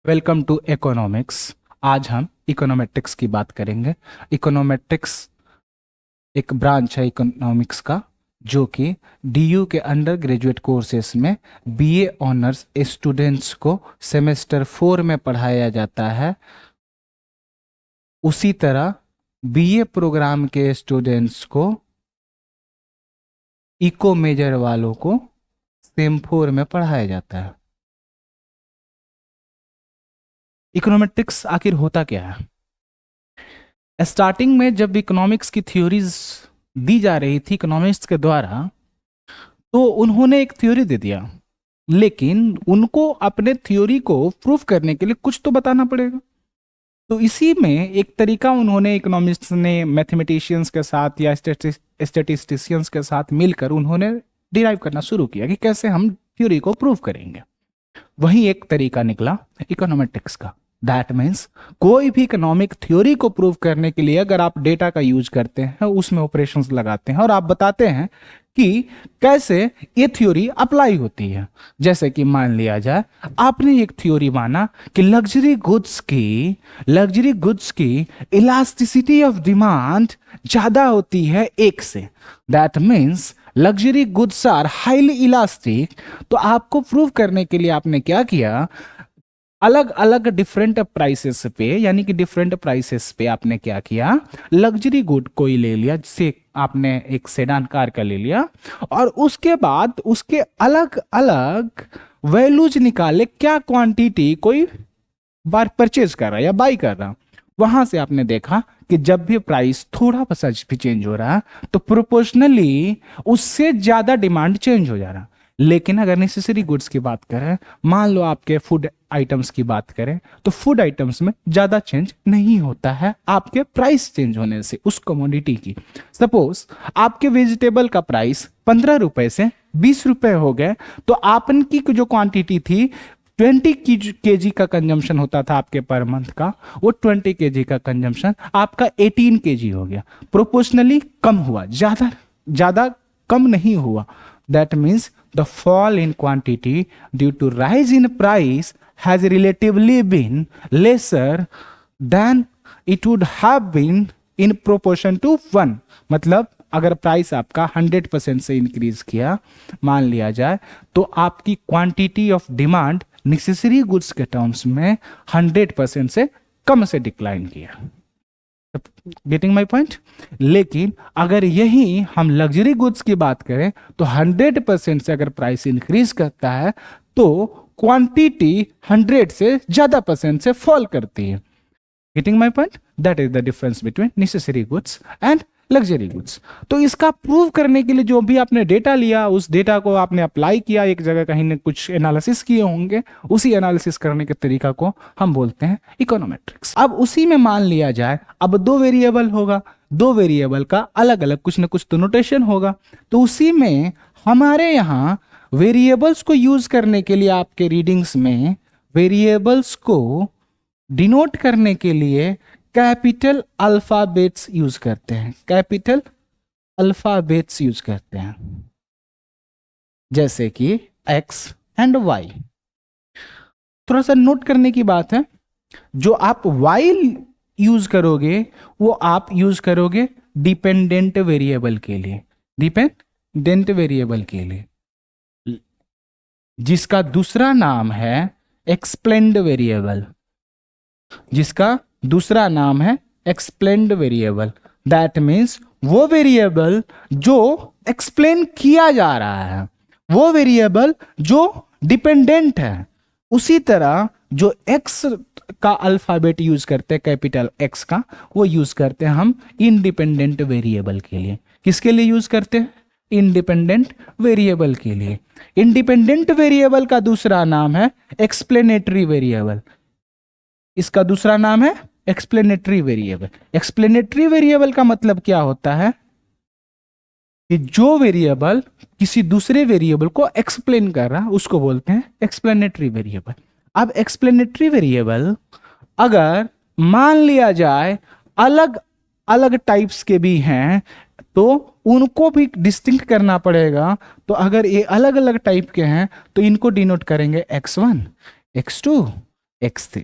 Welcome to economics. आज हम econometrics की बात करेंगे। इकोनोमेट्रिक्स एक ब्रांच है इकोनॉमिक्स का, जो कि डीयू के अंडर ग्रेजुएट कोर्सेस में बीए ऑनर्स स्टूडेंट्स को सेमेस्टर 4 में पढ़ाया जाता है। उसी तरह बीए प्रोग्राम के स्टूडेंट्स को इको मेजर वालों को सेम 4 में पढ़ाया जाता है। इकोनोमेट्रिक्स आखिर होता क्या है? स्टार्टिंग में जब इकोनॉमिक्स की थ्योरीज दी जा रही थी इकोनॉमिक्स के द्वारा, तो उन्होंने एक थ्योरी दे दिया, लेकिन उनको अपने थ्योरी को प्रूफ करने के लिए कुछ तो बताना पड़ेगा। तो इसी में एक तरीका उन्होंने इकोनॉमिक्स ने मैथमेटिशियंस के साथ या स्टैटिस्टिशियंस के साथ मिलकर उन्होंने डिराइव करना शुरू किया कि कैसे हम थ्योरी को प्रूव करेंगे। वही एक तरीका निकला इकोनोमेट्रिक्स का। दैट मीन्स कोई भी इकोनॉमिक थ्योरी को प्रूव करने के लिए अगर आप डेटा का यूज करते हैं, उसमें ऑपरेशंस लगाते हैं और आप बताते हैं कि कैसे ये थ्योरी अप्लाई होती है। जैसे कि मान लिया जाए आपने एक थ्योरी माना कि लग्जरी गुड्स की इलास्टिसिटी ऑफ डिमांड ज्यादा होती है एक से। That means luxury goods are highly elastic. तो आपको प्रूव करने के लिए आपने क्या किया, अलग अलग डिफरेंट प्राइसेस पे, यानी कि डिफरेंट प्राइसेस पे आपने क्या किया, लग्जरी गुड कोई ले लिया, जैसे आपने एक सेडान कार का ले लिया, और उसके बाद उसके अलग अलग वैल्यूज निकाले, क्या क्वांटिटी कोई बार परचेज कर रहा है या बाई कर रहा। वहां से आपने देखा कि जब भी प्राइस थोड़ा सा भी चेंज हो रहा तो प्रोपोर्शनली उससे ज्यादा डिमांड चेंज हो जा रहा। लेकिन अगर नेसेसरी गुड्स की बात करें, मान लो आपके फूड आइटम्स की बात करें, तो फूड आइटम्स में ज्यादा चेंज नहीं होता है आपके प्राइस चेंज होने से उस कमोडिटी की। सपोज आपके वेजिटेबल का प्राइस 15 रुपए से 20 रुपए हो गए, तो आपकी जो क्वांटिटी थी 20 केजी का कंजम्पशन होता था आपके पर मंथ का, वो 20 केजी का कंजम्पशन आपका 18 केजी हो गया। प्रोपोर्शनली कम हुआ, ज्यादा कम नहीं हुआ। That means the fall in quantity due to rise in price has relatively been lesser than it would have been in proportion to 1। मतलब अगर प्राइस आपका 100% से इंक्रीज किया मान लिया जाए, तो आपकी quantity of demand necessary goods के टर्म्स में 100% से कम से डिक्लाइन किया। Getting my point? लेकिन अगर यही हम लग्जरी गुड्स की बात करें तो 100% से अगर प्राइस इंक्रीज करता है तो क्वांटिटी 100 से ज्यादा परसेंट से फॉल करती है। Getting my point? That is the difference between necessary goods and luxury goods. तो इसका प्रूव करने के लिए जो भी आपने डेटा लिया, उस डेटा को आपने अप्लाई किया, एक जगह कहीं ने कुछ एनालिसिस किए होंगे, उसी एनालिसिस करने के तरीका को हम बोलते हैं इकोनोमेट्रिक्स। अब उसी में मान लिया जाए अब 2 वेरिएबल होगा, 2 वेरिएबल का अलग अलग कुछ ना कुछ तो नोटेशन होगा। तो उसी में हमारे यहाँ वेरिएबल्स को यूज करने के लिए आपके रीडिंग्स में वेरिएबल्स को डिनोट करने के लिए कैपिटल अल्फाबेट्स यूज करते हैं, कैपिटल अल्फाबेट्स यूज करते हैं, जैसे कि एक्स एंड वाई। थोड़ा सा नोट करने की बात है, जो आप वाई यूज करोगे वो आप यूज करोगे डिपेंडेंट वेरिएबल के लिए, डिपेंडेंट वेरिएबल के लिए, जिसका दूसरा नाम है एक्सप्लेन्ड वेरिएबल, जिसका दूसरा नाम है एक्सप्लेन्ड वेरिएबल। दैट मीन्स वो वेरिएबल जो एक्सप्लेन किया जा रहा है, वो वेरिएबल जो डिपेंडेंट है। उसी तरह जो एक्स का अल्फाबेट यूज करते हैं, कैपिटल एक्स का, वो यूज करते हैं हम इंडिपेंडेंट वेरिएबल के लिए। किसके लिए यूज करते हैं? इंडिपेंडेंट वेरिएबल के लिए। इंडिपेंडेंट वेरिएबल का दूसरा नाम है एक्सप्लेनेटरी वेरिएबल। इसका दूसरा नाम है एक्सप्लेनेटरी वेरिएबल। एक्सप्लेनेटरी वेरिएबल का मतलब क्या होता है कि जो वेरिएबल किसी दूसरे वेरिएबल को एक्सप्लेन कर रहा है उसको बोलते हैं एक्सप्लेनेटरी वेरिएबल। अब एक्सप्लेनेटरी वेरिएबल अगर मान लिया जाए अलग अलग टाइप्स के भी हैं तो उनको भी डिस्टिंक्ट करना पड़ेगा। तो अगर ये अलग अलग टाइप के हैं तो इनको डिनोट करेंगे x1, x2, x3।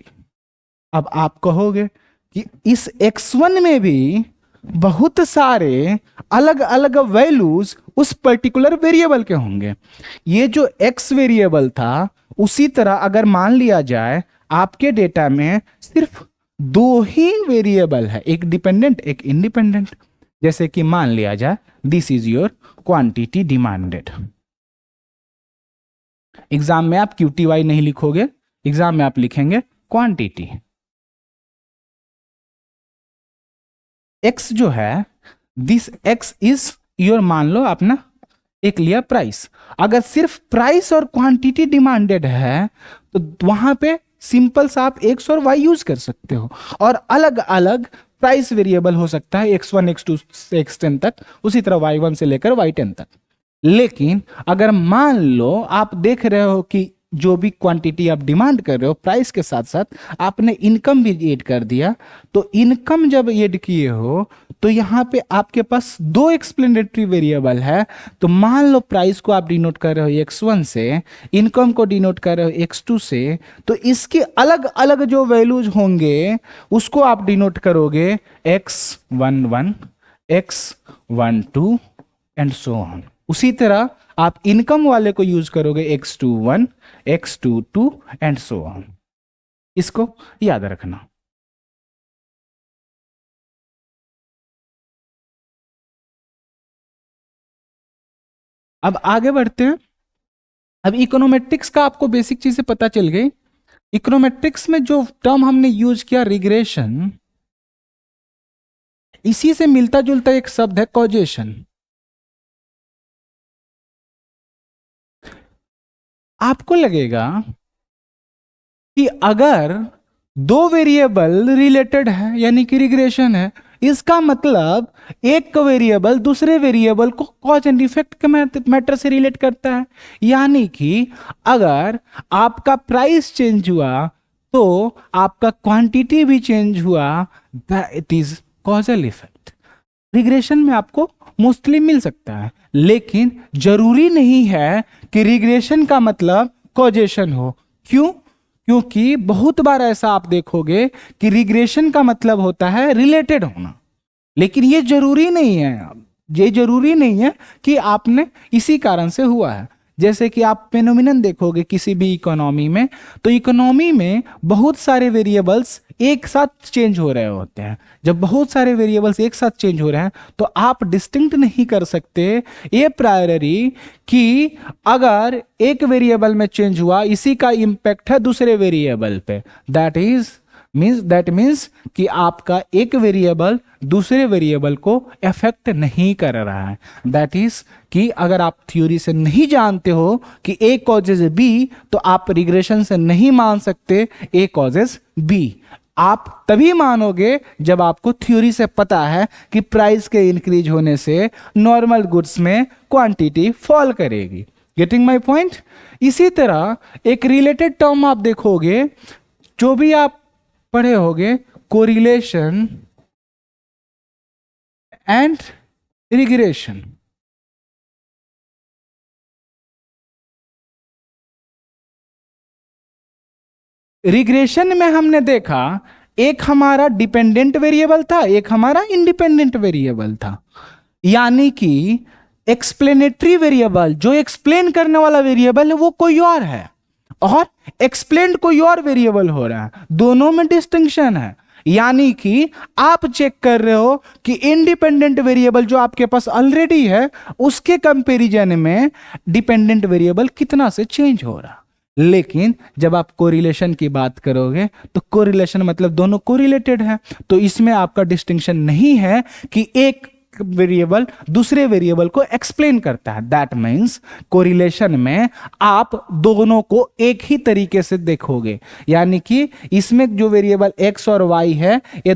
अब आप कहोगे कि इस x1 में भी बहुत सारे अलग अलग वैल्यूज उस पर्टिकुलर वेरिएबल के होंगे। ये जो x वेरिएबल था, उसी तरह अगर मान लिया जाए आपके डेटा में सिर्फ दो ही वेरिएबल है, एक डिपेंडेंट एक इंडिपेंडेंट। जैसे कि मान लिया जाए this is your quantity demanded. Exam में आप QTY नहीं लिखोगे, एग्जाम में आप लिखेंगे क्वांटिटी। x जो है, दिस x इज योर, मान लो आपने एक लिया प्राइस। अगर सिर्फ प्राइस और क्वांटिटी डिमांडेड है तो वहां पे सिंपल सा आप x और y यूज कर सकते हो, और अलग अलग प्राइस वेरिएबल हो सकता है x1 x2 से x10 तक, उसी तरह y1 से लेकर y10 तक। लेकिन अगर मान लो आप देख रहे हो कि जो भी क्वांटिटी आप डिमांड कर रहे हो प्राइस के साथ साथ आपने इनकम भी ऐड कर दिया, तो इनकम जब ऐड किए हो तो यहाँ पे आपके पास दो एक्सप्लेनेटरी वेरिएबल है। तो मान लो प्राइस को आप डिनोट कर रहे हो x1 से, इनकम को डिनोट कर रहे हो x2 से, तो इसके अलग अलग जो वैल्यूज होंगे उसको आप डिनोट करोगे x11, x12 and so on. उसी तरह आप इनकम वाले को यूज करोगे x21, x22 and so on. इसको याद रखना। अब आगे बढ़ते हैं। अब इकोनोमेट्रिक्स का आपको बेसिक चीजें पता चल गई। इकोनोमेट्रिक्स में जो टर्म हमने यूज किया रिग्रेशन, इसी से मिलता जुलता एक शब्द है कॉजेशन। आपको लगेगा कि अगर दो वेरिएबल रिलेटेड है यानी कि रिग्रेशन है, इसका मतलब एक वेरिएबल दूसरे वेरिएबल को कॉज एंड इफेक्ट के मैटर से रिलेट करता है। यानी कि अगर आपका प्राइस चेंज हुआ तो आपका क्वांटिटी भी चेंज हुआ, that is causal effect. Regression में आपको मोस्टली मिल सकता है, लेकिन जरूरी नहीं है कि रिग्रेशन का मतलब कॉजेशन हो। क्यों? क्योंकि बहुत बार ऐसा आप देखोगे कि रिग्रेशन का मतलब होता है रिलेटेड होना, लेकिन ये जरूरी नहीं है। ये जरूरी नहीं है कि आपने इसी कारण से हुआ है। जैसे कि आप फेनोमिनन देखोगे किसी भी इकोनॉमी में, तो इकोनॉमी में बहुत सारे वेरिएबल्स एक साथ चेंज हो रहे होते हैं। जब बहुत सारे वेरिएबल्स एक साथ चेंज हो रहे हैं तो आप डिस्टिंक्ट नहीं कर सकते ये प्रायरी कि अगर एक वेरिएबल में चेंज हुआ इसी का इंपैक्ट है दूसरे वेरिएबल पे। दैट मीन्स कि आपका एक वेरिएबल दूसरे वेरिएबल को अफेक्ट नहीं कर रहा है। दैट इज कि अगर आप थ्योरी से नहीं जानते हो कि ए कॉजेज बी, तो आप रिग्रेशन से नहीं मान सकते ए कॉजेज बी। आप तभी मानोगे जब आपको थ्योरी से पता है कि प्राइस के इंक्रीज होने से नॉर्मल गुड्स में क्वांटिटी फॉल करेगी। Getting my point? इसी तरह एक रिलेटेड टर्म आप देखोगे, जो भी आप पढ़े होगे, कोरिलेशन एंड रिग्रेशन। रिग्रेशन में हमने देखा एक हमारा डिपेंडेंट वेरिएबल था, एक हमारा इंडिपेंडेंट वेरिएबल था। यानी कि एक्सप्लेनेटरी वेरिएबल, जो एक्सप्लेन करने वाला वेरिएबल है वो कोई और है, और एक्सप्लेन्ड कोई और वेरिएबल हो रहा है। दोनों में डिस्टिंक्शन है। यानी कि आप चेक कर रहे हो कि इंडिपेंडेंट वेरिएबल जो आपके पास ऑलरेडी है उसके कंपैरिजन में डिपेंडेंट वेरिएबल कितना से चेंज हो रहा। लेकिन जब आप कोरिलेशन की बात करोगे तो कोरिलेशन मतलब दोनों कोरिलेटेड है, तो इसमें आपका डिस्टिंक्शन नहीं है कि एक वेरिएबल दूसरे वेरिएबल को एक्सप्लेन करता है। दैट मीन्स कोरिलेशन में आप दोनों को एक ही तरीके से देखोगे। यानी कि इसमें जो वेरिएबल x और y है, ये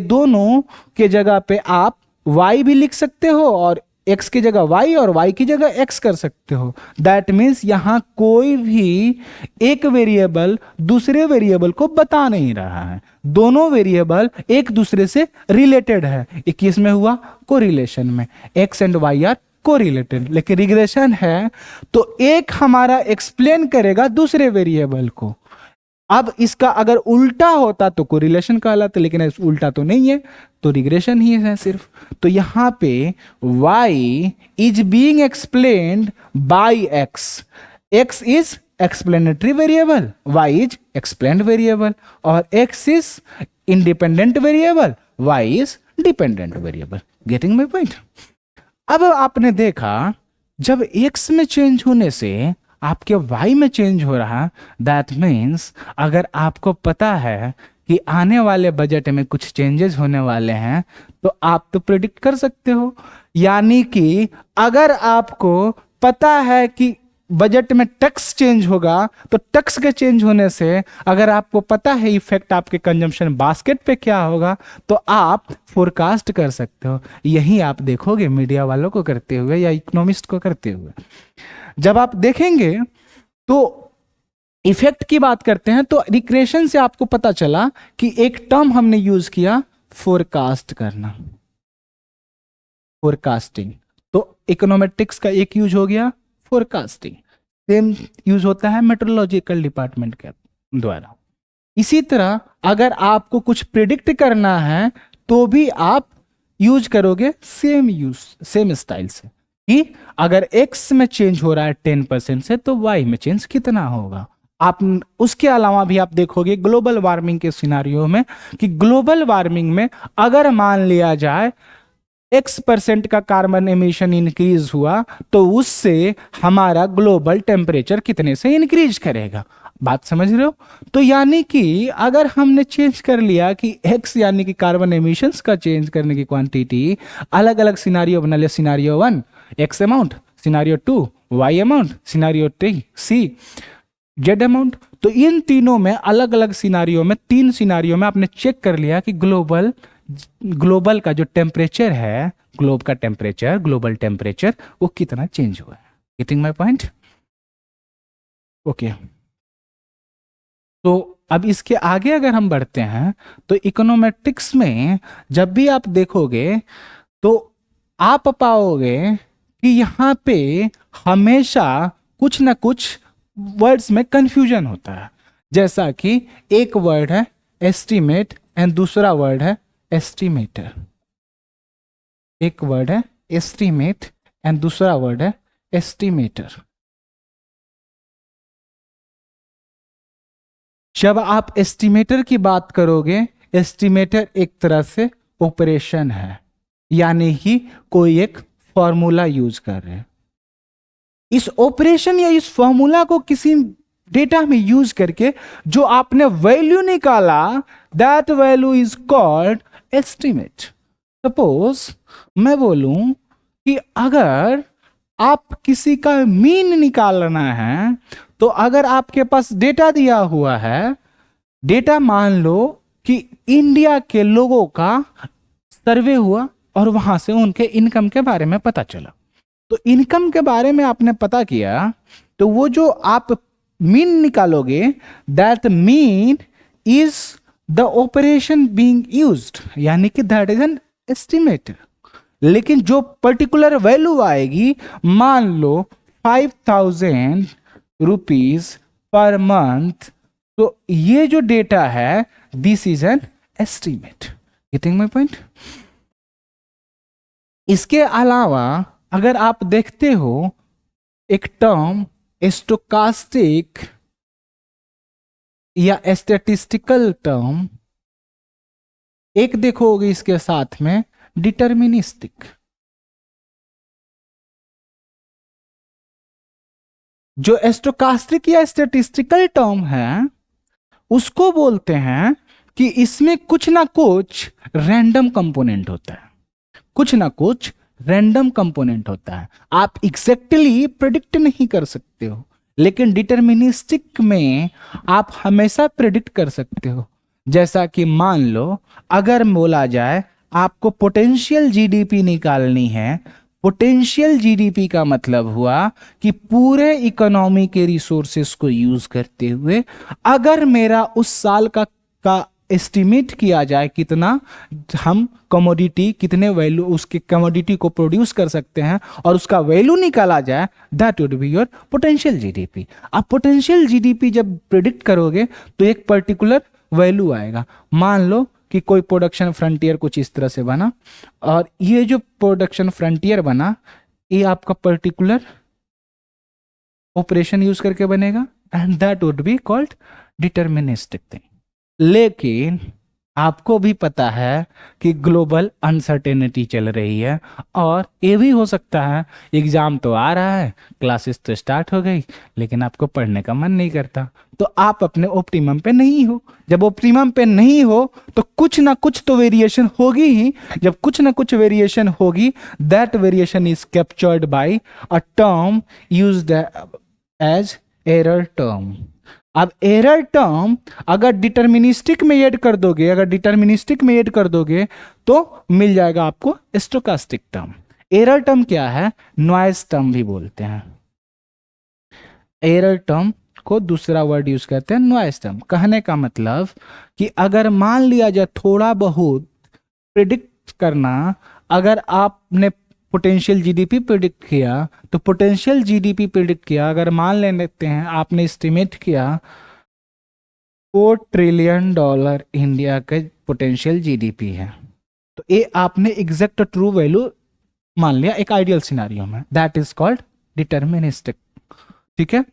दोनों के जगह पे आप y भी लिख सकते हो और x की जगह y और y की जगह x कर सकते हो। दैट मीन्स यहां कोई भी एक वेरिएबल दूसरे वेरिएबल को बता नहीं रहा है, दोनों वेरिएबल एक दूसरे से रिलेटेड है। 21 में हुआ कोरिलेशन में x and y are correlated. लेकिन रिग्रेशन है तो एक हमारा एक्सप्लेन करेगा दूसरे वेरिएबल को, अब इसका अगर उल्टा होता तो कोरिलेशन कहलाता, लेकिन उल्टा तो नहीं है, तो रिग्रेशन ही है सिर्फ। तो यहां पे y is being explained bye x, x is explanatory variable, y is explained variable, और x is independent variable, y is dependent variable. Getting my point? अब आपने देखा जब x में चेंज होने से आपके y में चेंज हो रहा, दैट मीन्स अगर आपको पता है कि आने वाले बजट में कुछ चेंजेस होने वाले हैं तो आप तो प्रिडिक्ट कर सकते हो। यानी कि अगर आपको पता है कि बजट में टैक्स चेंज होगा तो टैक्स के चेंज होने से अगर आपको पता है इफेक्ट आपके कंजम्पशन बास्केट पे क्या होगा तो आप फोरकास्ट कर सकते हो। यही आप देखोगे मीडिया वालों को करते हुए या इकोनॉमिस्ट को करते हुए। जब आप देखेंगे तो इफेक्ट की बात करते हैं तो रिग्रेशन से आपको पता चला कि एक टर्म हमने यूज किया, फोरकास्ट करना, फोरकास्टिंग। तो इकोनॉमेट्रिक्स का एक यूज हो गया फोरकास्टिंग, सेम यूज होता है मेट्रोलॉजिकल डिपार्टमेंट के द्वारा। इसी तरह अगर आपको कुछ प्रिडिक्ट करना है तो भी आप यूज करोगे सेम स्टाइल से कि अगर x में चेंज हो रहा है 10% से तो y में चेंज कितना होगा। आप उसके अलावा भी आप देखोगे ग्लोबल वार्मिंग के सिनारियो में कि ग्लोबल वार्मिंग में अगर मान लिया जाए x% का कार्बन एमिशन इंक्रीज हुआ तो उससे हमारा ग्लोबल टेम्परेचर कितने से इंक्रीज करेगा। बात समझ रहे हो? तो यानी कि अगर हमने चेंज कर लिया कि x यानी कि कार्बन एमिशंस का चेंज करने की क्वांटिटी अलग अलग सिनारियो बना लिया, scenario 1 x amount, scenario 2 y amount, scenario 3 c z amount, तो इन तीनों में अलग अलग सिनारियो में 3 सिनारियो में आपने चेक कर लिया कि ग्लोबल का जो टेम्परेचर है, ग्लोब का टेम्परेचर, ग्लोबल टेम्परेचर वो कितना चेंज हुआ है। Getting my point? ओके। तो अब इसके आगे अगर हम बढ़ते हैं तो इकोनोमेट्रिक्स में जब भी आप देखोगे तो आप पाओगे कि यहां पे हमेशा कुछ ना कुछ वर्ड्स में कंफ्यूजन होता है। जैसा कि एक वर्ड है एस्टिमेट एंड दूसरा वर्ड है एस्टिमेटर। एक वर्ड है एस्टिमेट एंड दूसरा वर्ड है एस्टिमेटर। जब आप एस्टिमेटर की बात करोगे, एस्टिमेटर एक तरह से ऑपरेशन है, यानी कि कोई एक फॉर्मूला यूज कर रहे हैं। इस ऑपरेशन या इस फॉर्मूला को किसी डेटा में यूज करके जो आपने वैल्यू निकाला, that value is called estimate. Suppose मैं बोलूं कि अगर आप किसी का मीन निकालना है तो अगर आपके पास डेटा दिया हुआ है, डेटा मान लो कि इंडिया के लोगों का सर्वे हुआ और वहां से उनके इनकम के बारे में पता चला, तो इनकम के बारे में आपने पता किया तो वो जो आप मीन निकालोगे, that mean is the operation being used, यानी कि दैट इज एन एस्टिमेट। लेकिन जो पर्टिकुलर वैल्यू आएगी, मान लो 5,000 रुपीज पर मंथ, तो ये जो डेटा है this is an estimate. Getting my point? इसके अलावा अगर आप देखते हो एक टर्म स्टोकास्टिक या स्टैटिस्टिकल टर्म, एक देखोगे इसके साथ में डिटर्मिनिस्टिक। जो स्टोकास्टिक या स्टैटिस्टिकल टर्म है उसको बोलते हैं कि इसमें कुछ ना कुछ रैंडम कंपोनेंट होता है, कुछ ना कुछ रैंडम कंपोनेंट होता है। आप एग्जैक्टली प्रिडिक्ट नहीं कर सकते हो, लेकिन डिटर्मिनिस्टिक में आप हमेशा प्रिडिक्ट कर सकते हो। जैसा कि मान लो अगर बोला जाए आपको पोटेंशियल जीडीपी निकालनी है, पोटेंशियल जीडीपी का मतलब हुआ कि पूरे इकोनॉमी के रिसोर्सेस को यूज करते हुए अगर मेरा उस साल का एस्टिमेट किया जाए कितना हम कमोडिटी, कितने वैल्यू उसके कमोडिटी को प्रोड्यूस कर सकते हैं और उसका वैल्यू निकाला जाए, that would be your potential GDP. आप पोटेंशियल जीडीपी जब प्रिडिक्ट करोगे तो एक पर्टिकुलर वैल्यू आएगा। मान लो कि कोई प्रोडक्शन फ्रंटियर कुछ इस तरह से बना, और ये जो प्रोडक्शन फ्रंटियर बना ये आपका पर्टिकुलर ऑपरेशन यूज करके बनेगा, and that would be called deterministic thing. लेकिन आपको भी पता है कि ग्लोबल अनसर्टेनिटी चल रही है, और ये भी हो सकता है एग्जाम तो आ रहा है, क्लासेस तो स्टार्ट हो गई, लेकिन आपको पढ़ने का मन नहीं करता, तो आप अपने ऑप्टिमम पे नहीं हो। जब ऑप्टिमम पे नहीं हो तो कुछ ना कुछ तो वेरिएशन होगी ही। जब कुछ ना कुछ वेरिएशन होगी, that variation is captured by a term used as error term. अब एरर टर्म अगर डिटर्मिनिस्टिक में ऐड कर दोगे, तो मिल जाएगा आपको स्टोकास्टिक टर्म। एरर टर्म क्या है? नॉइज टर्म भी बोलते हैं। एरर टर्म को दूसरा वर्ड यूज करते हैं नॉइज टर्म। कहने का मतलब कि अगर मान लिया जाए थोड़ा बहुत प्रिडिक्ट करना, अगर आपने पोटेंशियल जीडीपी प्रिडिक्ट किया, तो पोटेंशियल जीडीपी प्रिडिक्ट किया, अगर मान लेते हैं आपने एस्टिमेट किया $4 ट्रिलियन इंडिया के पोटेंशियल जीडीपी है, तो ये आपने एग्जैक्ट ट्रू वैल्यू मान लिया एक आइडियल सिनेरियो में, दैट इज कॉल्ड डिटर्मिनिस्टिक। ठीक है,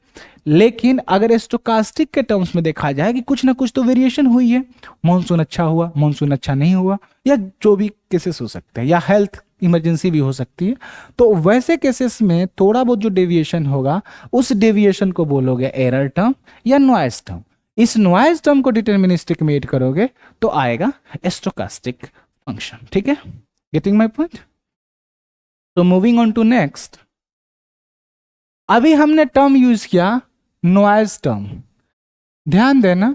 लेकिन अगर स्टोकास्टिक के टर्म्स में देखा जाए कि कुछ ना कुछ तो वेरिएशन हुई है, मॉनसून अच्छा हुआ, मॉनसून अच्छा नहीं हुआ, या जो भी केसेस हो सकते हैं, या हेल्थ इमरजेंसी भी हो सकती है, तो वैसे केसेस में थोड़ा बहुत जो डेविएशन होगा उस डेविएशन को बोलोगे एरर टर्म या नॉइज टर्म। इस नॉइज टर्म को डिटर्मिनिस्टिक में ऐड करोगे तो आएगा स्टोकास्टिक फंक्शन। ठीक है, गेटिंग माय पॉइंट? तो मूविंग ऑन टू नेक्स्ट, अभी हमने टर्म यूज किया नॉइज टर्म। ध्यान देना,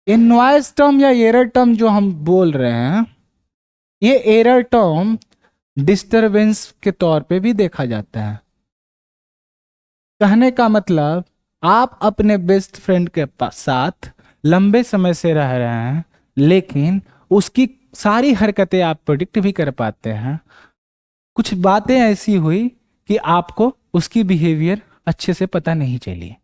ये नॉइज टर्म या एरर टर्म जो हम बोल रहे हैं, ये एरर टर्म डिस्टरबेंस के तौर पे भी देखा जाता है। कहने का मतलब आप अपने बेस्ट फ्रेंड के साथ लंबे समय से रह रहे हैं, लेकिन उसकी सारी हरकतें आप प्रेडिक्ट भी कर पाते हैं। कुछ बातें ऐसी हुई कि आपको उसकी बिहेवियर अच्छे से पता नहीं चली,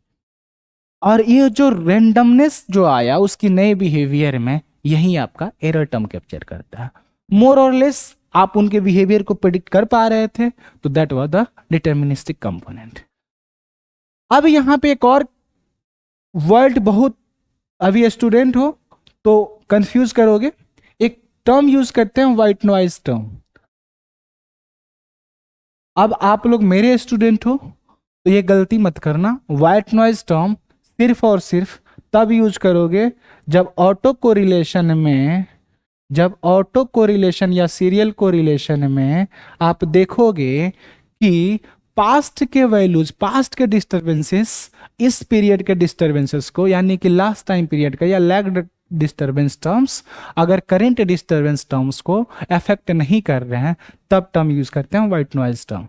और ये जो रेंडमनेस जो आया उसकी नए बिहेवियर में, यही आपका एरर टर्म कैप्चर करता है। मोर और लेस आप उनके बिहेवियर को प्रेडिक्ट कर पा रहे थे, तो that was the deterministic component. अब यहां पे एक और वर्ड, बहुत अभी स्टूडेंट हो तो कंफ्यूज करोगे, एक टर्म यूज करते हैं व्हाइट नॉइज टर्म। अब आप लोग मेरे स्टूडेंट हो तो ये गलती मत करना। व्हाइट नॉइज टर्म सिर्फ और सिर्फ तब यूज करोगे जब ऑटो कोरिलेशन या सीरियल कोरिलेशन में आप देखोगे कि पास्ट के वैल्यूज, पास्ट के डिस्टर्बेंसेस इस पीरियड के डिस्टर्बेंसेस को, यानी कि लास्ट टाइम पीरियड का या लैग्ड डिस्टर्बेंस टर्म्स, अगर करंट डिस्टर्बेंस टर्म्स को अफेक्ट नहीं कर रहे हैं, तब टर्म यूज करते हैं व्हाइट नॉइज टर्म।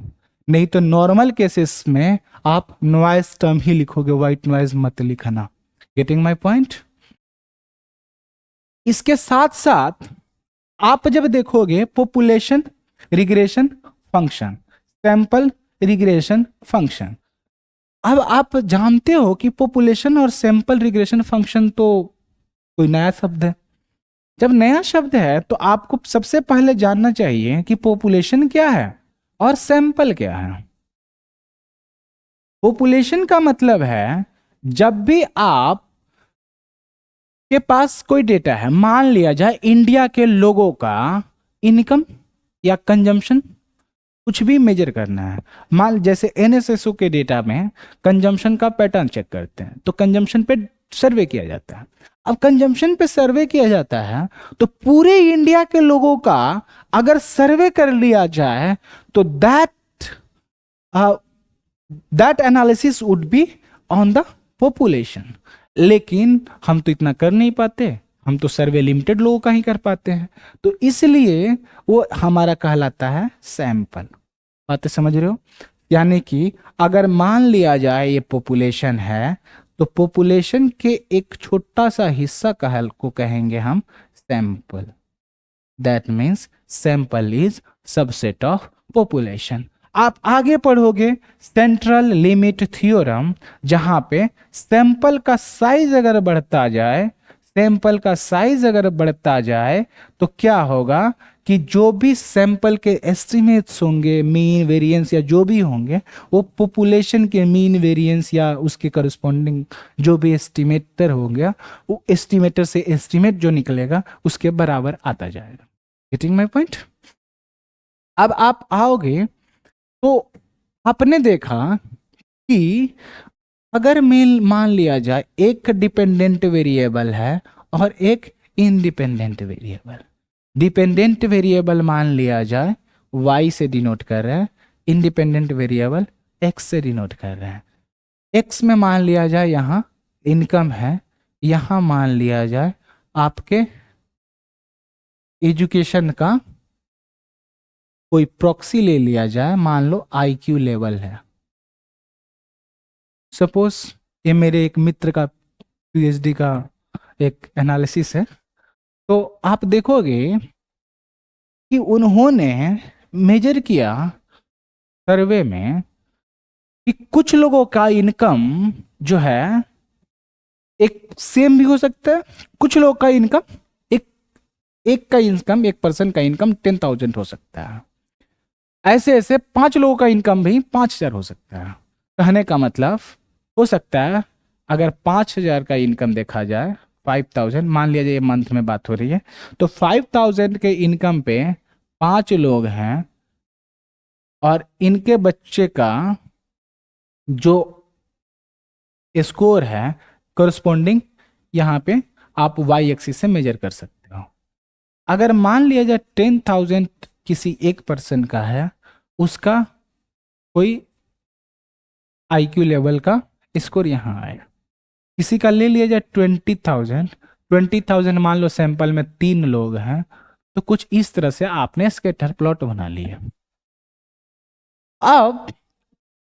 नहीं तो नॉर्मल केसेस में आप नॉइज टर्म ही लिखोगे, व्हाइट नॉइज मत लिखना। Getting my point? इसके साथ साथ आप जब देखोगे population regression function, sample regression function, अब आप जानते हो कि पॉपुलेशन और सैंपल रिग्रेशन फंक्शन तो कोई नया शब्द है। जब नया शब्द है तो आपको सबसे पहले जानना चाहिए कि पॉपुलेशन क्या है और सैंपल क्या है। पॉपुलेशन का मतलब है जब भी आप के पास कोई डेटा है, मान लिया जाए इंडिया के लोगों का इनकम या कंजम्पशन कुछ भी मेजर करना है, मान जैसे एनएसएसओ के डेटा में कंजम्पशन का पैटर्न चेक करते हैं, तो कंजम्पशन पे सर्वे किया जाता है। अब कंजम्पशन पे सर्वे किया जाता है तो पूरे इंडिया के लोगों का अगर सर्वे कर लिया जाए तो that analysis would be on the population. लेकिन हम तो इतना कर नहीं पाते, हम तो सर्वे लिमिटेड लोगों का ही कर पाते हैं, तो इसलिए वो हमारा कहलाता है सैंपल। बातें समझ रहे हो? यानी कि अगर मान लिया जाए ये पॉपुलेशन है तो पॉपुलेशन के एक छोटा सा हिस्सा को कहेंगे हम sample. That means sample is subset of population. आप आगे पढ़ोगे सेंट्रल लिमिट थ्योरम, जहां पे सैंपल का साइज अगर बढ़ता जाए, सैंपल का साइज अगर बढ़ता जाए तो क्या होगा कि जो भी सैंपल के एस्टिमेट्स होंगे, मीन वेरिएंस या जो भी होंगे, वो पॉपुलेशन के मीन वेरिएंस या उसके करस्पॉन्डिंग जो भी एस्टिमेटर हो गया, वो एस्टिमेटर से एस्टिमेट जो निकलेगा उसके बराबर आता जाएगा। Getting my point? अब आप आओगे तो आपने देखा कि अगर मान लिया जाए एक डिपेंडेंट वेरिएबल है और एक इंडिपेंडेंट वेरिएबल। डिपेंडेंट वेरिएबल मान लिया जाए y से डिनोट कर रहा है, इंडिपेंडेंट वेरिएबल x से डिनोट कर रहे हैं। x में मान लिया जाए यहाँ इनकम है, यहाँ मान लिया जाए आपके एजुकेशन का कोई प्रॉक्सी ले लिया जाए, मान लो IQ लेवल है। सपोज ये मेरे एक मित्र का PhD का एक एनालिसिस है। तो आप देखोगे कि उन्होंने मेजर किया सर्वे में कि कुछ लोगों का इनकम जो है एक सेम भी हो सकता है, कुछ लोगों का इनकम एक पर्सन का इनकम 10,000 हो सकता है। ऐसे ऐसे 5 लोगों का इनकम भी 5,000 हो सकता है। कहने का मतलब हो सकता है अगर 5,000 का इनकम देखा जाए, 5,000 मान लिया जाए, ये मंथ में बात हो रही है, तो 5,000 के इनकम पे 5 लोग हैं और इनके बच्चे का जो स्कोर है करस्पॉन्डिंग यहाँ पे आप वाई एक्सिस से मेजर कर सकते हो। अगर मान लिया जाए 10,000 किसी एक पर्सन का है, उसका कोई IQ लेवल का स्कोर यहाँ आएगा। किसी का ले लिया जाए 20,000 मान लो सैंपल में 3 लोग हैं, तो कुछ इस तरह से आपने स्कैटर प्लॉट बना लिया। अब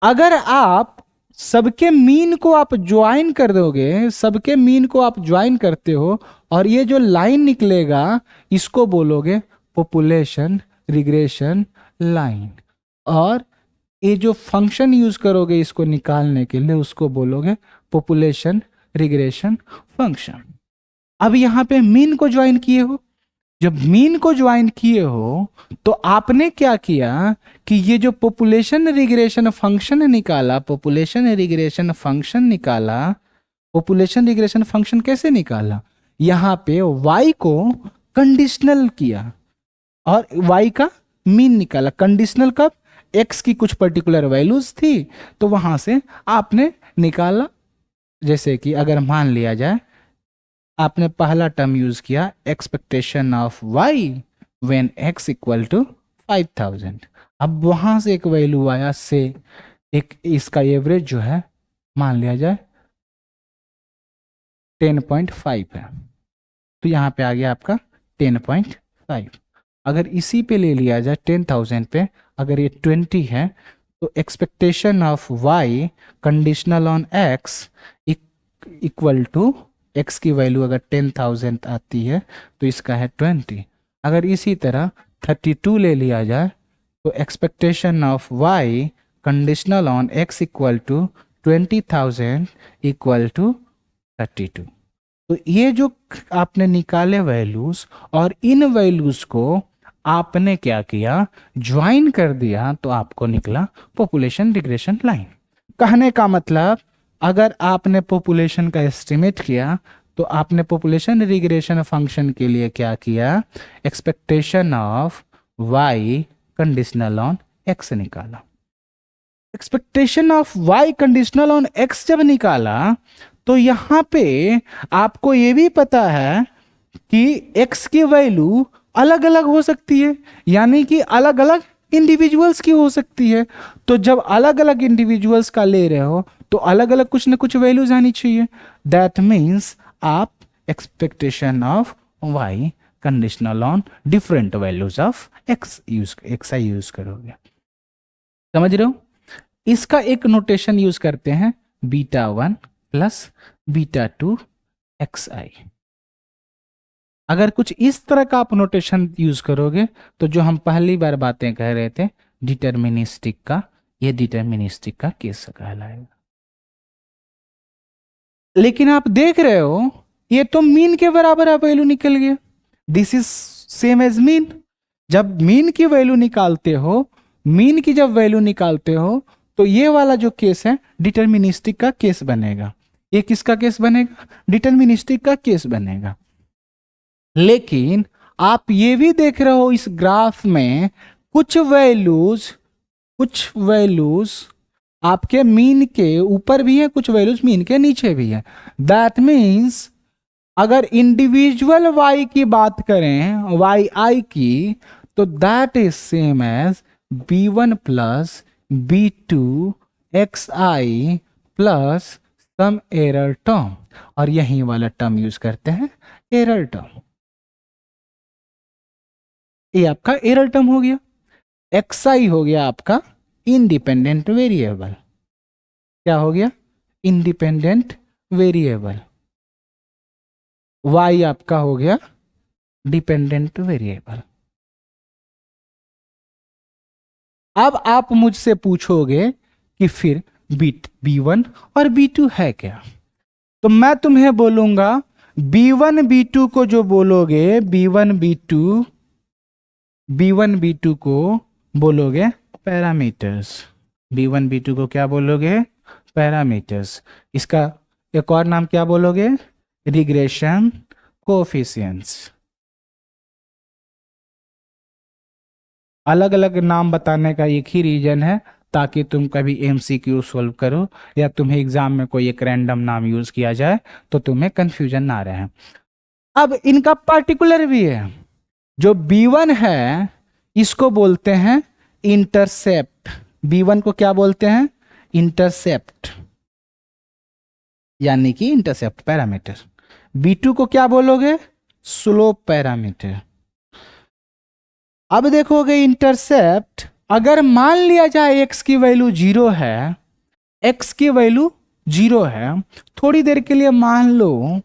अगर आप सबके मीन को आप ज्वाइन कर दोगे, सबके मीन को आप ज्वाइन करते हो और ये जो लाइन निकलेगा इसको बोलोगे पॉपुलेशन रिग्रेशन लाइन, और ये जो फंक्शन यूज करोगे इसको निकालने के लिए उसको बोलोगे पॉपुलेशन रिग्रेशन फंक्शन। अब यहां पे मीन को ज्वाइन किए हो, जब मीन को ज्वाइन किए हो तो आपने क्या किया कि ये जो पॉपुलेशन रिग्रेशन फंक्शन निकाला, पॉपुलेशन रिग्रेशन फंक्शन निकाला, पॉपुलेशन रिग्रेशन फंक्शन कैसे निकाला, यहां पे y को कंडीशनल किया और y का मीन निकाला। कंडीशनल कब? x की कुछ पर्टिकुलर वैल्यूज थी तो वहां से आपने निकाला। जैसे कि अगर मान लिया जाए आपने पहला टर्म यूज किया expectation of y when x equal to 5,000। अब वहां से एक वैल्यू आया से एक इसका एवरेज जो है मान लिया जाए 10.5 है, तो यहाँ पे आ गया आपका 10.5। अगर इसी पे ले लिया जाए 10,000 पे, अगर ये 20 है तो expectation of y conditional on x equal to x की वैल्यू अगर 10,000 आती है तो इसका है 20। अगर इसी तरह 32 ले लिया जाए तो expectation of y conditional on x equal to 20,000 equal to 32। तो ये जो आपने निकाले वैल्यूज और इन वैल्यूज को आपने क्या किया, ज्वाइन कर दिया, तो आपको निकला पॉपुलेशन रिग्रेशन लाइन। कहने का मतलब अगर आपने पॉपुलेशन का एस्टिमेट किया तो आपने पॉपुलेशन रिग्रेशन फंक्शन के लिए क्या किया, expectation of y conditional on x निकाला। Expectation of y conditional on x जब निकाला तो यहां पे आपको ये भी पता है कि x की वैल्यू अलग अलग हो सकती है, यानी कि अलग अलग इंडिविजुअल्स की हो सकती है। तो जब अलग अलग इंडिविजुअल्स का ले रहे हो तो अलग अलग कुछ ना कुछ वैल्यूज आनी चाहिए। दैट मीन्स आप expectation of y conditional on different values of x use करोगे। समझ रहे हो? इसका एक नोटेशन यूज करते हैं beta 1 plus beta two X I. अगर कुछ इस तरह का आप नोटेशन यूज करोगे तो जो हम पहली बार बातें कह रहे थे डिटर्मिनिस्टिक का, ये डिटर्मिनिस्टिक का केस कहलाएगा। लेकिन आप देख रहे हो ये तो मीन के बराबर आप वैल्यू निकल गया। This is same as mean. जब मीन की वैल्यू निकालते हो, मीन की जब वैल्यू निकालते हो तो ये वाला जो केस है डिटर्मिनिस्टिक का केस बनेगा। ये किसका केस बनेगा? डिटर्मिनिस्टिक का केस बनेगा। लेकिन आप ये भी देख रहे हो इस ग्राफ में कुछ वैल्यूज आपके मीन के ऊपर भी है, कुछ वैल्यूज मीन के नीचे भी है। दैट मीन्स अगर इंडिविजुअल y की बात करें, वाई आई की, तो that is same as b1 plus b2 xi plus some error term, और यही वाला टर्म यूज करते हैं एरर टर्म। ये आपका एरर टर्म हो गया। xi हो गया आपका इंडिपेंडेंट वेरिएबल। क्या हो गया? Independent variable. y आपका हो गया डिपेंडेंट वेरिएबल। अब आप मुझसे पूछोगे कि फिर b1 और b2 है क्या? तो मैं तुम्हें बोलूंगा b1 b2 को जो बोलोगे, b1 b2 को बोलोगे पैरामीटर्स। b1 b2 को क्या बोलोगे? पैरामीटर्स। इसका एक और नाम क्या बोलोगे? Regression coefficients. अलग अलग नाम बताने का एक ही रीजन है ताकि तुम कभी एमसीक्यू सोल्व करो या तुम्हें एग्जाम में कोई एक रैंडम नाम यूज किया जाए तो तुम्हें कंफ्यूजन ना रहे। अब इनका पार्टिकुलर भी है। जो b1 है इसको बोलते हैं इंटरसेप्ट। b1 को क्या बोलते हैं? इंटरसेप्ट, यानी कि इंटरसेप्ट पैरामीटर। b2 को क्या बोलोगे? Slope parameter. अब देखोगे इंटरसेप्ट, अगर मान लिया जाए x की वैल्यू 0 है, x की वैल्यू 0 है, थोड़ी देर के लिए मान लो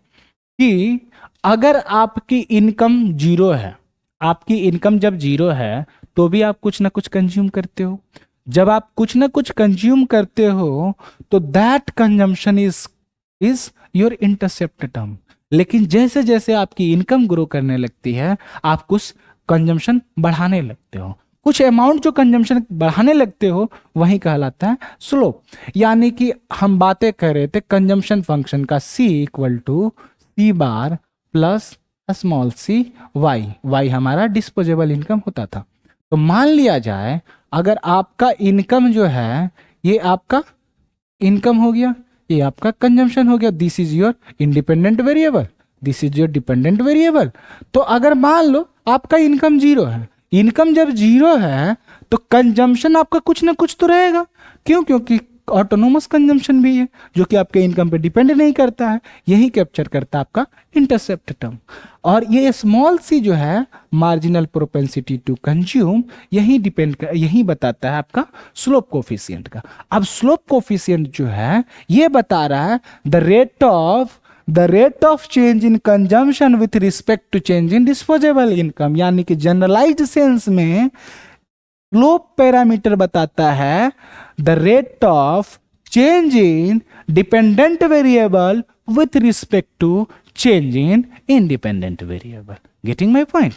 कि अगर आपकी इनकम 0 है, आपकी इनकम जब 0 है तो भी आप कुछ ना कुछ कंज्यूम करते हो। जब आप कुछ ना कुछ कंज्यूम करते हो तो that consumption is your intercept term. लेकिन जैसे जैसे आपकी इनकम ग्रो करने लगती है आप कुछ कंजम्पशन बढ़ाने लगते हो, कुछ अमाउंट जो कंजम्पशन बढ़ाने लगते हो वही कहलाता है स्लोप। यानी कि हम बातें कर रहे थे कंजम्पशन फंक्शन का c equal to c bar plus small c y. Y हमारा डिस्पोजेबल इनकम होता था। तो मान लिया जाए अगर आपका इनकम जो है ये आपका इनकम हो गया, ये आपका कंजम्पशन हो गया, this is your independent variable, this is your dependent variable. तो अगर मान लो आपका इनकम 0 है, इनकम जब 0 है तो कंजम्पशन आपका कुछ ना कुछ तो रहेगा। क्यों? क्योंकि ऑटोनोमस कंजम्पशन भी है जो कि आपके इनकम पे डिपेंड नहीं करता है। यही कैप्चर करता है आपका इंटरसेप्ट टर्म। और ये स्मॉल सी जो है मार्जिनल प्रोपेंसिटी टू कंज्यूम, यही बताता है आपका स्लोप कोफिशिएंट का। अब स्लोप कोफिशिएंट जो है ये बता रहा है the rate of change in consumption with respect to change in disposable income. यानी कि जनरलाइज्ड सेंस में स्लोप पैरामीटर बताता है the rate of change in dependent variable with respect to change in independent variable. Getting my point?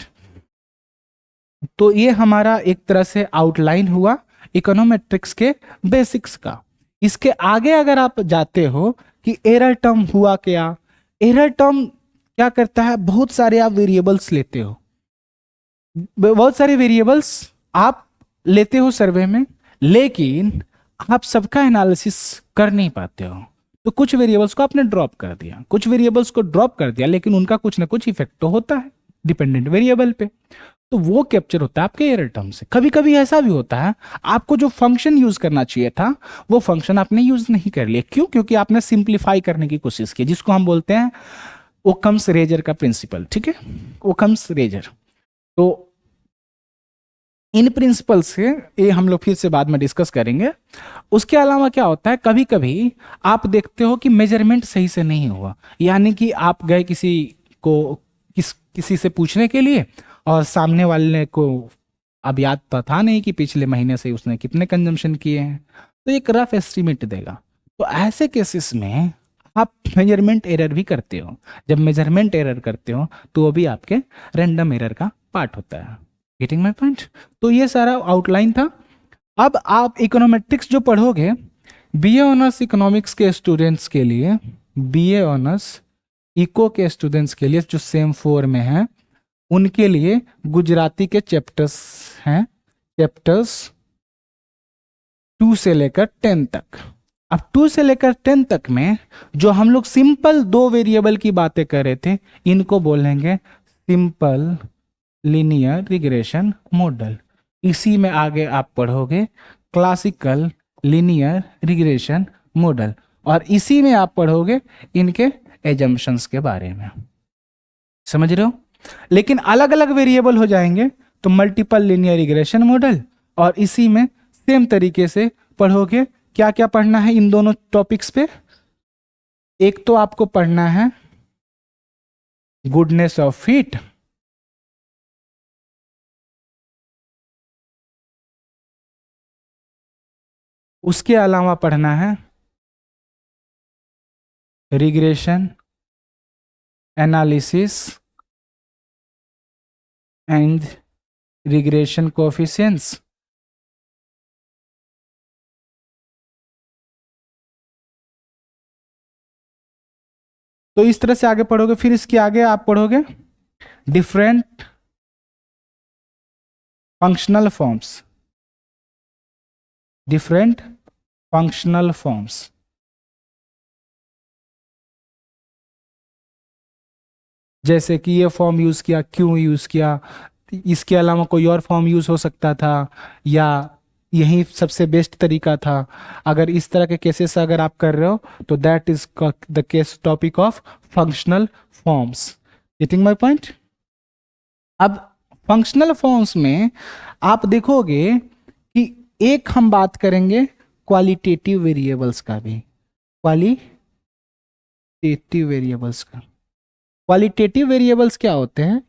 तो ये हमारा एक तरह से आउटलाइन हुआ इकोनोमेट्रिक्स के बेसिक्स का। इसके आगे अगर आप जाते हो कि एरर टर्म हुआ क्या, एरर टर्म क्या करता है, बहुत सारे आप वेरिएबल्स लेते हो, बहुत सारे वेरिएबल्स आप लेते हो सर्वे में, लेकिन आप सबका एनालिसिस कर नहीं पाते हो। तो कुछ वेरिएबल्स को आपने ड्रॉप कर दिया, कुछ वेरिएबल्स को ड्रॉप कर दिया, लेकिन उनका कुछ ना कुछ इफेक्ट तो होता है डिपेंडेंट वेरिएबल पे। तो वो कैप्चर होता है आपके एरर टर्म से। कभी कभी ऐसा भी होता है आपको जो फंक्शन यूज करना चाहिए था वो फंक्शन आपने यूज नहीं कर लिया। क्यों? क्योंकि आपने सिंप्लीफाई करने की कोशिश की, जिसको हम बोलते हैं ओकम्स रेजर का प्रिंसिपल। ठीक है, ओकम्स रेजर। तो इन प्रिंसिपल से ये हम लोग फिर से बाद में डिस्कस करेंगे। उसके अलावा क्या होता है, कभी कभी आप देखते हो कि मेजरमेंट सही से नहीं हुआ, यानी कि आप गए किसी को किसी से पूछने के लिए, और सामने वाले को अब याद तो था नहीं कि पिछले महीने से उसने कितने कंजम्पशन किए हैं, तो एक रफ एस्टिमेट देगा। तो ऐसे केसेस में आप मेजरमेंट एरर भी करते हो। जब मेजरमेंट एरर करते हो तो वो भी आपके रैंडम एरर का पार्ट होता है। Getting my point? तो ये सारा आउटलाइन था। अब आप इकोनोमेट्रिक्स जो पढ़ोगे, बीए ऑनर्स इकोनॉमिक्स के स्टूडेंट्स के लिए, बीए ऑनर्स इको के स्टूडेंट्स के लिए जो सेम 4 में है, उनके लिए गुजराती के चैप्टर्स हैं, चैप्टर्स 2 से लेकर 10 तक। अब 2 से लेकर 10 तक में जो हम लोग सिंपल 2 वेरिएबल की बातें कर रहे थे, इनको बोलेंगे सिंपल लीनियर रिग्रेशन मॉडल। इसी में आगे आप पढ़ोगे क्लासिकल लीनियर रिग्रेशन मॉडल, और इसी में आप पढ़ोगे इनके एजम्पशंस के बारे में। समझ रहे हो? लेकिन अलग अलग वेरिएबल हो जाएंगे तो मल्टीपल लीनियर रिग्रेशन मॉडल, और इसी में सेम तरीके से पढ़ोगे। क्या क्या पढ़ना है इन दोनों टॉपिक्स पे? एक तो आपको पढ़ना है गुडनेस ऑफ फिट, उसके अलावा पढ़ना है regression analysis and regression coefficients. तो इस तरह से आगे पढ़ोगे। फिर इसके आगे आप पढ़ोगे different functional forms, different functional forms. जैसे कि ये फॉर्म यूज किया, क्यों यूज किया, इसके अलावा कोई और फॉर्म यूज हो सकता था, या यही सबसे बेस्ट तरीका था। अगर इस तरह के केसेस अगर आप कर रहे हो तो that is the case topic of functional forms. Getting my point? अब फंक्शनल फॉर्म्स में आप देखोगे कि एक हम बात करेंगे क्वालिटेटिव वेरिएबल्स का भी, क्वालिटेटिव वेरिएबल्स का। क्वालिटेटिव वेरिएबल्स क्या होते हैं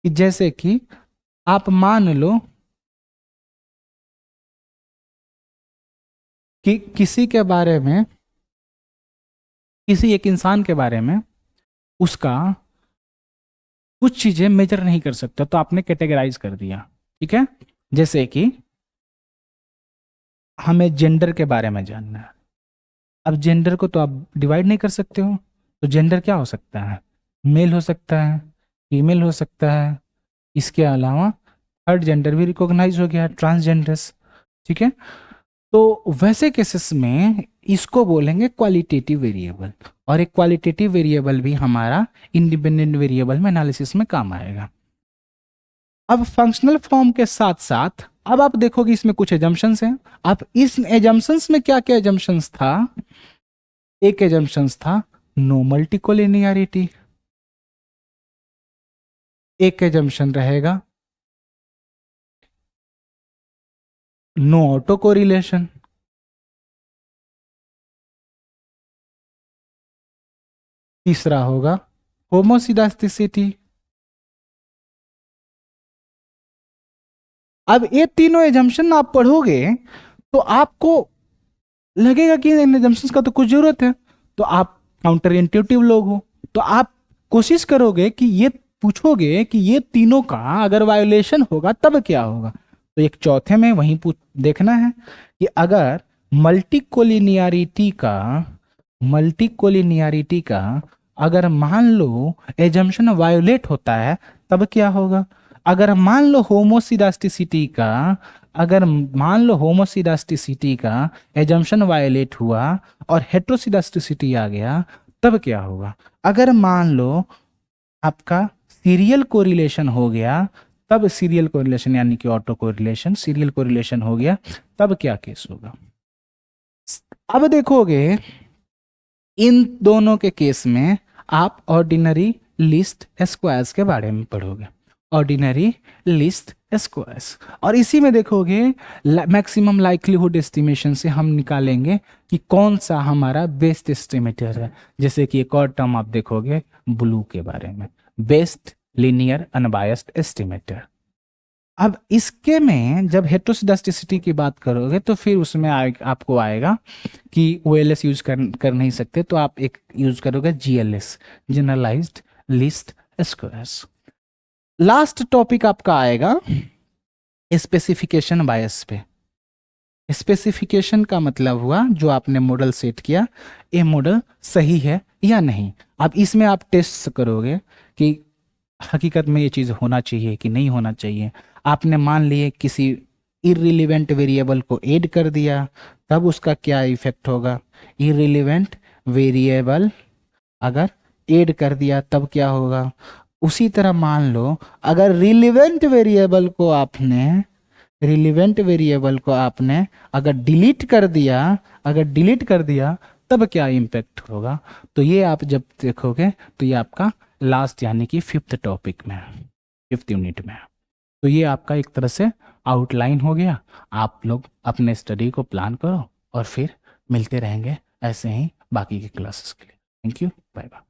कि जैसे कि आप मान लो कि किसी के बारे में, किसी एक इंसान के बारे में उसका कुछ चीजें मेजर नहीं कर सकता, तो आपने कैटेगराइज कर दिया। ठीक है? जैसे कि हमें जेंडर के बारे में जानना है। अब जेंडर को तो आप डिवाइड नहीं कर सकते हो, तो जेंडर क्या हो सकता है? मेल हो सकता है, फीमेल हो सकता है, इसके अलावा थर्ड जेंडर भी रिकॉग्नाइज हो गया, ट्रांसजेंडर्स। ठीक है? तो वैसे केसेस में इसको बोलेंगे क्वालिटेटिव वेरिएबल, और एक क्वालिटेटिव वेरिएबल भी हमारा इंडिपेंडेंट वेरिएबल में एनालिसिस में काम आएगा। अब फंक्शनल फॉर्म के साथ साथ अब आप देखोगे इसमें कुछ एजम्पशंस हैं। अब इस एजम्पशंस में क्या क्या एजम्पशंस था? एक एजम्पशंस था नो मल्टीकोलिनियरिटी, एक एजम्पशन रहेगा नो ऑटो कोरिलेशन, तीसरा होगा होमोसिडास्टिसिटी। अब ये तीनों एजम्पशन आप पढ़ोगे तो आपको लगेगा कि इन एजम्पशंस का तो कुछ जरूरत है, तो आप काउंटर इंट्यूटिव लोग हो, तो आप कोशिश करोगे कि ये पूछोगे कि ये तीनों का अगर वायोलेशन होगा तब क्या होगा। तो एक चौथे में वहीं देखना है कि अगर मल्टीकोलिनियरिटी का मल्टीकोलिनियरिटी का अगर मान लो एजम्पशन वायोलेट होता है तब क्या होगा। अगर मान लो होमोसिडास्टिसिटी का अगर मान लो होमोसिडास्टिसिटी का एजम्पशन वायोलेट हुआ और हेट्रोसिडास्टिसिटी आ गया तब क्या होगा। अगर मान लो आपका सीरियल कोरिलेशन हो गया, तब सीरियल कोरिलेशन यानी कि ऑटो कोरिलेशन, सीरियल कोरिलेशन हो गया तब क्या केस होगा। अब देखोगे इन दोनों के केस में आप ऑर्डिनरी लिस्ट स्क्वायर्स के बारे में पढ़ोगे। Ordinary list squares. और इसी में देखोगे मैक्सिमम लाइक्लीहुड एस्टिमेशन से हम निकालेंगे कि कौन सा हमारा बेस्ट एस्टिमेटर है। जैसे कि एक और टर्म आप देखोगे ब्लू के बारे में, बेस्ट लीनियर अनबायस्ड एस्टिमेटर। अब इसके में जब हेटेरोस्केडास्टिसिटी की बात करोगे तो फिर उसमें आपको आएगा कि ओएलएस यूज कर नहीं सकते, तो आप एक यूज करोगे GLS, generalised least squares. Last topic आपका आएगा स्पेसिफिकेशन बायस पे। स्पेसिफिकेशन का मतलब हुआ जो आपने मॉडल सेट किया, ये मॉडल सही है या नहीं। अब इसमें आप टेस्ट करोगे कि हकीकत में ये चीज़ होना चाहिए कि नहीं होना चाहिए। आपने मान लिए किसी इररिलेवेंट वेरिएबल को ऐड कर दिया, तब उसका क्या इफेक्ट होगा। इररिलेवेंट वेरिएबल अगर ऐड कर दिया तब क्या होगा। उसी तरह मान लो अगर रिलेवेंट वेरिएबल को आपने अगर डिलीट कर दिया तब क्या इम्पेक्ट होगा। तो ये आप जब देखोगे तो ये आपका लास्ट यानी कि फिफ्थ टॉपिक में, फिफ्थ यूनिट में। तो ये आपका एक तरह से आउटलाइन हो गया। आप लोग अपने स्टडी को प्लान करो और फिर मिलते रहेंगे ऐसे ही बाकी के क्लासेस के लिए। Thank you, bye bye.